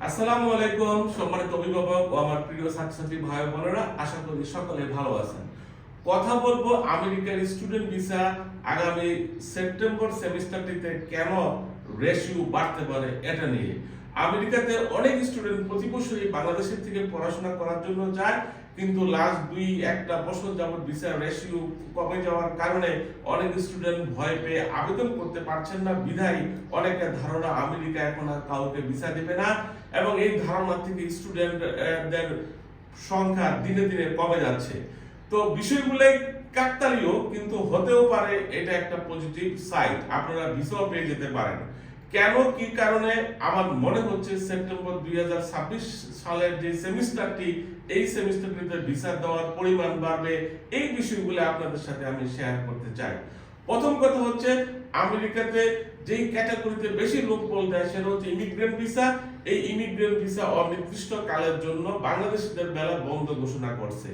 আসসালামু আলাইকুম সম্মানিত অভিভাবক ও আমার প্রিয় ছাত্রছাত্রী ভাই বোনেরা, আশা করি সকলে ভালো আছেন। কথা বলবো আমেরিকার স্টুডেন্ট ভিসা আগামী সেপ্টেম্বর সেমিস্টারটিতে কেন রেশিও বাড়তে পারে এটা নিয়ে। আমেরিকাতে অনেক স্টুডেন্ট প্রতি বছরই বাংলাদেশের থেকে পড়াশোনা করার জন্য যায়, কিন্তু লাস্ট একটা বছর যাবত ভিসা রেশিও কমে যাওয়ার কারণে অনেক স্টুডেন্ট ভয় পেয়ে আবেদন করতে পারছেন না। বিধায় অনেকের ধারণা আমেরিকা এখন আর কাউকে ভিসা দেবে না, এবং এই ধারণা থেকে স্টুডেন্টদের সংখ্যা দিনে দিনে কমে যাচ্ছে। তো বিষয়গুলো কাকতালীয়, কিন্তু হতেও পারে এটা একটা পজিটিভ সাইড, আপনারা ভিসাও পেয়ে যেতে পারেন। কেন কি কারণে আমার মনে হচ্ছে সেপ্টেম্বর 2026 সালের যে সেমিস্টারটি, এই সেমিস্টারটিতে ভিসা দেওয়ার পরিমাণ বাড়বে, এই বিষয়গুলো আপনাদের সাথে আমি শেয়ার করতে চাই। প্রথম কথা হচ্ছে, আমেরিকাতে যেই ক্যাটাগরিতে বেশি লোক বলতে হয় সেটা হচ্ছে ইমিগ্রেন্ট ভিসা। এই ইমিগ্রেন্ট ভিসা অনির্দিষ্ট কালের জন্য বাংলাদেশিদের বেলা বন্ধ ঘোষণা করছে।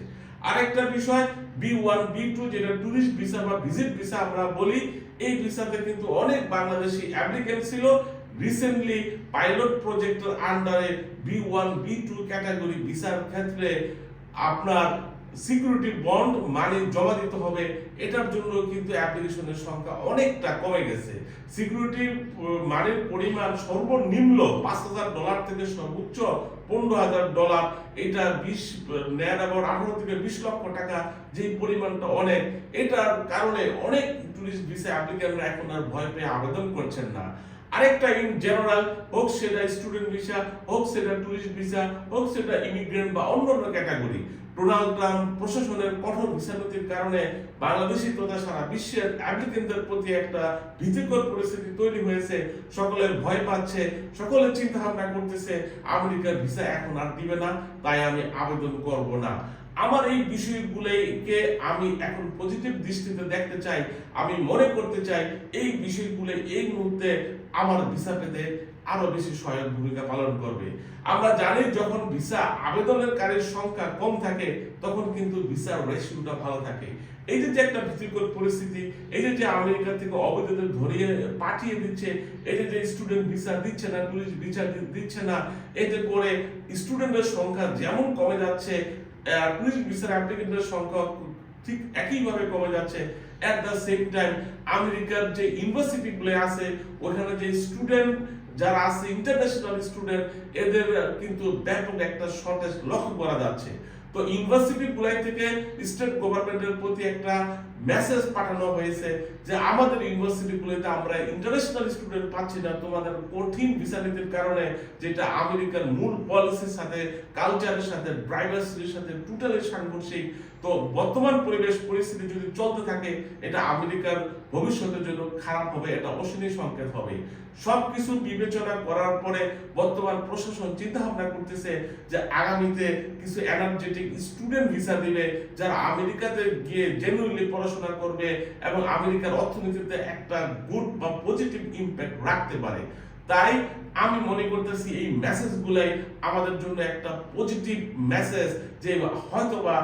আরেকটা বিষয় B1 B2 যেটা ট্যুরিস্ট ভিসা বা ভিজিট ভিসা আমরা বলি, এই ভিসাতে কিন্তু অনেক বাংলাদেশি অ্যাপ্লিকেন্ট ছিল। রিসেন্টলি পাইলট প্রজেক্টের আন্ডারে B1 B2 ক্যাটাগরি ভিসার ক্ষেত্রে আপনার সিকিউরিটি বন্ড মানি জমা দিতে হবে, এটার জন্য কিন্তু অ্যাপ্লিকেশনের সংখ্যা অনেকটা কমে গেছে। সিকিউরিটি মানির পরিমাণ সর্বনিম্ন $5,000 থেকে সর্বোচ্চ $15,000, এটা 18 থেকে 20 লক্ষ টাকা, যে পরিমাণটা অনেক। এটার কারণে অনেক টুরিস্ট ভিসা অ্যাপ্লিকেন্টরা এখন আর ভয় পেয়ে আবেদন করছেন না। আরেকটা ইন জেনারেল, হোক সেটা স্টুডেন্ট ভিসা, হোক সেটা টুরিস্ট ভিসা, হোক সেটা ইমিগ্রেন্ট বা অন্যান্য ক্যাটাগরি, ডোনাল্ড ট্রাম্প প্রশাসনের কঠোর ভিসা নীতির কারণে বাংলাদেশি তথা সারা বিশ্বের অ্যাপ্লিকেন্টদের প্রতি একটা ভীতিকর পরিস্থিতি তৈরি হয়েছে। সকলের ভয় পাচ্ছে, সকলে চিন্তা ভাবনা করতেছে আমেরিকার ভিসা এখন আর দিবে না, তাই আমি আবেদন করব না। আমার এই বিষয়গুলোকে আমি এখন পজিটিভ দৃষ্টিতে দেখতে চাই। আমি মনে করতে চাই এই বিষয়গুলো এই মুহূর্তে আমার ভিসা পেতে আরো বেশি সহায়ক ভূমিকা পালন করবে। আমরা জানি যখন ভিসা আবেদনকারীর সংখ্যা কম থাকে তখন কিন্তু ভিসার রেশিওটা ভালো থাকে। এই যে একটা ভীতিকর পরিস্থিতি, এই যে আমেরিকা থেকে অবৈধদের ধরিয়ে পাঠিয়ে দিচ্ছে, এই যে স্টুডেন্ট ভিসা দিচ্ছে না, টুরিস্ট ভিসা দিচ্ছে না, এতে করে স্টুডেন্টের সংখ্যা যেমন কমে যাচ্ছে, টুরিস্ট ভিসার অ্যাপ্লিকেন্টের সংখ্যা ঠিক একইভাবে কমে যাচ্ছে। এট দ্য সেম টাইম আমেরিকার যে ইউনিভার্সিটিগুলো আছে, ওখানে যে স্টুডেন্ট যারা আছে ইন্টারন্যাশনাল স্টুডেন্ট, এদের কিন্তু ব্যাপক একটা শর্টেজ লক্ষ্য করা যাচ্ছে। তো ইউনিভার্সিটি গুলাই থেকে স্টেট গভর্নমেন্টের প্রতি একটা মেসেজ পাঠানো হয়েছে যে আমাদের ইউনিভার্সিটি গুলোতে আমরা ইন্টারন্যাশনাল স্টুডেন্ট পাচ্ছি না, তোমাদের কঠিন ভিসা নীতির কারণে, যেটা আমেরিকার মূল পলিসির সাথে, কালচারের সাথে, প্রাইভেসির সাথে টোটালি সাংঘর্ষিক। তো বর্তমান পরিবেশ পরিস্থিতি যদি চলতে থাকে, এটা আমেরিকার ভবিষ্যতের জন্য খারাপ হবে, এটা অশনি সংকেত হবে। সবকিছু বিবেচনা করার পরে বর্তমান প্রশাসন চিন্তা ভাবনা করতেছে যে আগামীতে কিছু এনার্জেটিক স্টুডেন্ট ভিসা দিবে, যারা আমেরিকাতে গিয়ে জেনুইনলি পড়াশোনা করবে এবং আমেরিকার অর্থনীতিতে একটা গুড বা পজিটিভ ইম্প্যাক্ট রাখতে পারে। তাই আমি মনে করতেছি এই মেসেজগুলাই আমাদের জন্য একটা পজিটিভ মেসেজ, যে হয়তোবা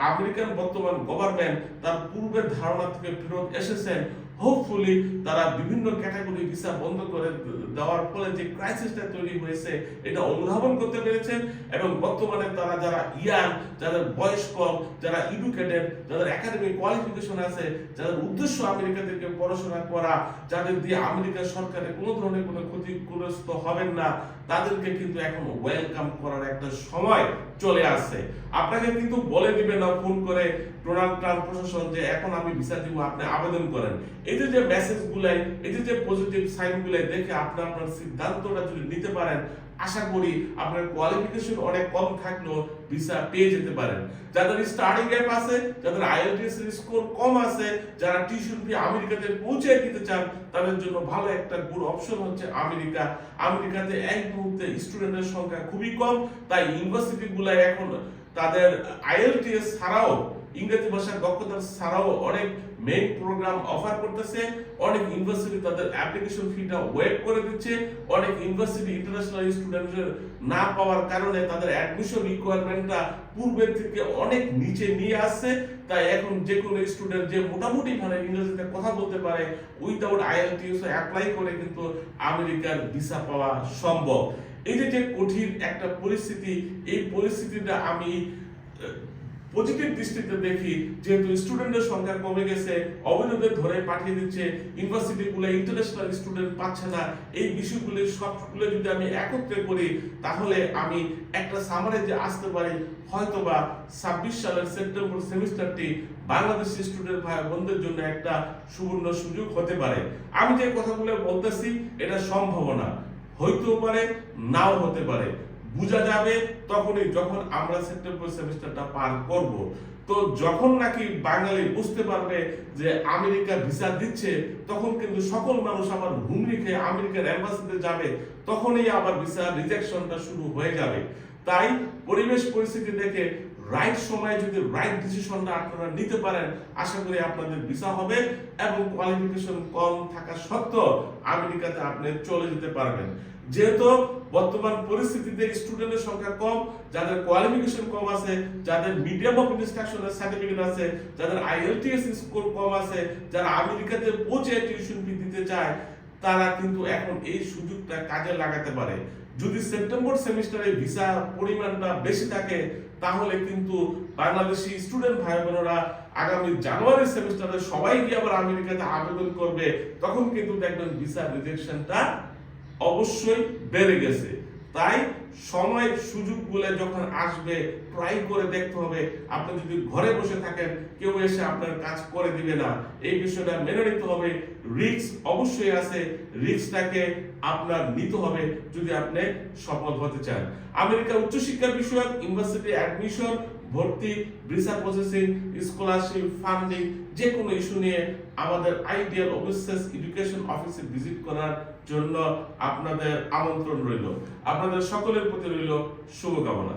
আমেরিকান বর্তমান গভর্নমেন্ট তার পূর্বের ধারণা থেকে ফেরত এসেছেন। হোপফুলি তারা বিভিন্ন ক্যাটাগরি ভিসা বন্ধ করে দেওয়ার ফলে যে ক্রাইসিসটা তৈরি হয়েছে এটা অনুধাবন করতে পেরেছেন, এবং বর্তমানে তারা যারা ইয়াং, যাদের বয়স কম, যারা এডুকেটেড, যাদের একাডেমিক কোয়ালিফিকেশন আছে, যাদের উদ্দেশ্য আমেরিকা থেকে পড়াশোনা করা, যাদের দিয়ে আমেরিকার সরকারের কোনো ধরনের কোনো ক্ষতিগ্রস্ত হবেন না, তাদেরকে কিন্তু এখন ওয়েলকাম করার একটা সময় চলে আসছে। আপনাকে কিন্তু বলে দিবে না ফোন করে ডোনাল্ড ট্রাম্প প্রশাসন যে এখন আমি ভিসা দিব, আপনি আবেদন করেন। এই যে মেসেজগুলাই, এই যে পজিটিভ সাইনগুলাই দেখে আপনি আপনার সিদ্ধান্তটা যদি নিতে পারেন, আশা করি আপনার কোয়ালিফিকেশন অনেক কম থাকলেও ভিসা পেয়ে যেতে পারেন। যাদের স্টার্টিং গ্যাপ আছে, যাদের আইএলটিএস এর স্কোর কম আছে, যারা টিউশন ফি আমেরিকাতে পৌঁছে দিতে চান, তাদের জন্য ভালো একটা গুড অপশন হচ্ছে আমেরিকা। আমেরিকাতে এই মুহূর্তে স্টুডেন্টের সংখ্যা খুবই কম, তাই ইউনিভার্সিটি গুলাই এখন তাদের আইএলটিএস ছাড়াও, ইংরেজি ভাষার দক্ষতা ছাড়াও অনেক মেইন প্রোগ্রাম অফার করতেছে। অনেক ইউনিভার্সিটি তাদের অ্যাপ্লিকেশন ফিটা ওয়েভ করে দিচ্ছে। অনেক ইউনিভার্সিটি ইন্টারন্যাশনাল স্টুডেন্টদের না পাওয়ার কারণে তাদের অ্যাডমিশন রিকোয়ারমেন্টটা পূর্বের থেকে অনেক নিচে নিয়ে আসছে। তাই এখন যে কোনো স্টুডেন্ট যে মোটামুটি ভাবে ইংরেজিতে কথা বলতে পারে, উইদাউট আইএলটিএস অ্যাপ্লাই করে কিন্তু আমেরিকার ভিসা পাওয়া সম্ভব। এই যে কঠিন একটা পরিস্থিতি, এই পরিস্থিতিটা আমি পজিটিভ দৃষ্টিতে দেখি, যেহেতু স্টুডেন্টের সংখ্যা কমে গেছে, অবৈধদের ধরে পাঠিয়ে দিচ্ছে, ইউনিভার্সিটিগুলো ইন্টারন্যাশনাল স্টুডেন্ট পাচ্ছে না, এই বিষয়গুলো সবগুলো যদি আমি একত্রে করি তাহলে আমি একটা সামারে যে আসতে পারি হয়তোবা 26 সালের সেপ্টেম্বর সেমিস্টারটি বাংলাদেশি স্টুডেন্ট ভাই বোনদের জন্য একটা সুবর্ণ সুযোগ হতে পারে। আমি যে কথাগুলো বলতেছি এটা সম্ভাবনা, হইতেও পারে নাও হতে পারে, বোঝা যাবে তখনই যখন আমরা সেপ্টেম্বর সেমিস্টারটা পার করব। তো যখন নাকি বাঙালি বুঝতে পারবে যে আমেরিকা ভিসা দিচ্ছে, তখন কিন্তু সকল মানুষ আবার হুমড়ি খেয়ে আমেরিকার এম্বাসিতে যাবে, তখনই আবার ভিসা রিজেকশনটা শুরু হয়ে যাবে। তাই পরিবেশ পরিস্থিতি দেখে রাইট সময়ে যদি রাইট ডিসিশনটা আপনারা নিতে পারেন, আশা করি আপনাদের ভিসা হবে এবং কোয়ালিফিকেশন কম থাকা সত্ত্বেও আমেরিকাতে আপনি চলে যেতে পারবেন। যেহেতু বর্তমান পরিস্থিতিতে স্টুডেন্টের সংখ্যা কম, যাদের কোয়ালিফিকেশন কম আছে, যাদের মিডিয়াম অফ ইনস্ট্রাকশনের সার্টিফিকেট আছে, যাদের আইএলটিএস স্কোর কম আছে, যারা আমেরিকাতে পৌঁছে টিউশন ফি দিতে চায়, তারা কিন্তু এখন এই সুযোগটা কাজে লাগাতে পারে। যদি সেপ্টেম্বর সেমিস্টারে ভিসা পরিমাণটা বেশি থাকে তাহলে কিন্তু বাংলাদেশি স্টুডেন্ট ভাই বোনেরা আগামী জানুয়ারি সেমিস্টারে সবাই গিয়ে আবার আমেরিকাতে আবেদন করবে, তখন কিন্তু দেখবেন ভিসা রিজেকশনটা অবশ্যই বেড়ে গেছে। তাই সময় সুযোগগুলো যখন আসবে ট্রাই করে দেখতে হবে। আপনি যদি ঘরে বসে থাকেন কেউ এসে আপনার কাজ করে দিবে না, এই বিষয়টা মেনে নিতে হবে। রিস্ক অবশ্যই আছে, রিস্কটাকে আপনার নিতে হবে যদি আপনি সফল হতে চান। আমেরিকা উচ্চশিক্ষা বিষয়ক ইউনিভার্সিটি অ্যাডমিশন, ভর্তি, ভিসা প্রসেসিং, স্কলারশিপ, ফান্ডিং, যে কোনো ইস্যু নিয়ে আমাদের আইডিয়াল ওভারসিজ এডুকেশন অফিসে ভিজিট করার জন্য আপনাদের আমন্ত্রণ রইল। আপনাদের সকলের প্রতি রইল শুভকামনা।